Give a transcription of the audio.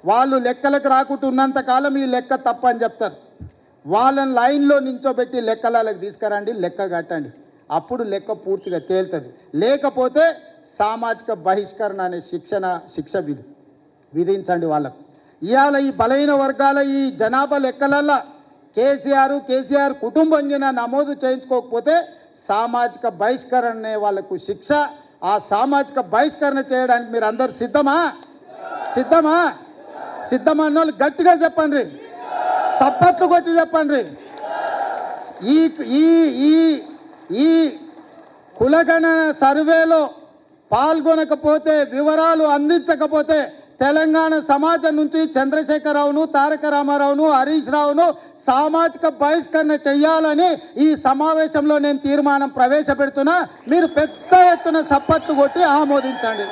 వాళ్ళు లెక్కలకు రాకుండా ఉన్నంత కాలం ఈ లెక్క తప్పని చెప్తారు. వాళ్ళని లైన్లో నించోబెట్టి లెక్కలకు తీసుకురండి, లెక్క కట్టండి, అప్పుడు లెక్క పూర్తిగా తేలుతుంది. లేకపోతే సామాజిక బహిష్కరణ అనే శిక్ష విధించండి వాళ్ళకు. ఇవాళ ఈ బలహీన వర్గాల ఈ జనాభా లెక్కలల్లో కేసీఆర్ కుటుంబం నమోదు చేయించుకోకపోతే సామాజిక బహిష్కరణ అనే వాళ్ళకు శిక్ష. ఆ సామాజిక బహిష్కరణ చేయడానికి మీరు అందరు సిద్ధమా అన్న వాళ్ళు గట్టిగా చెప్పండి, సప్పట్లు కొట్టి చెప్పండి. ఈ కులగణన సర్వేలో పాల్గొనకపోతే, వివరాలు అందించకపోతే తెలంగాణ సమాజం నుంచి చంద్రశేఖరరావును, తారక రామారావును, హరీష్ రావును సామాజిక బహిష్కరణ చేయాలని ఈ సమావేశంలో నేను తీర్మానం ప్రవేశపెడుతున్నా. మీరు పెద్ద ఎత్తున సప్పట్లు కొట్టి ఆమోదించండి.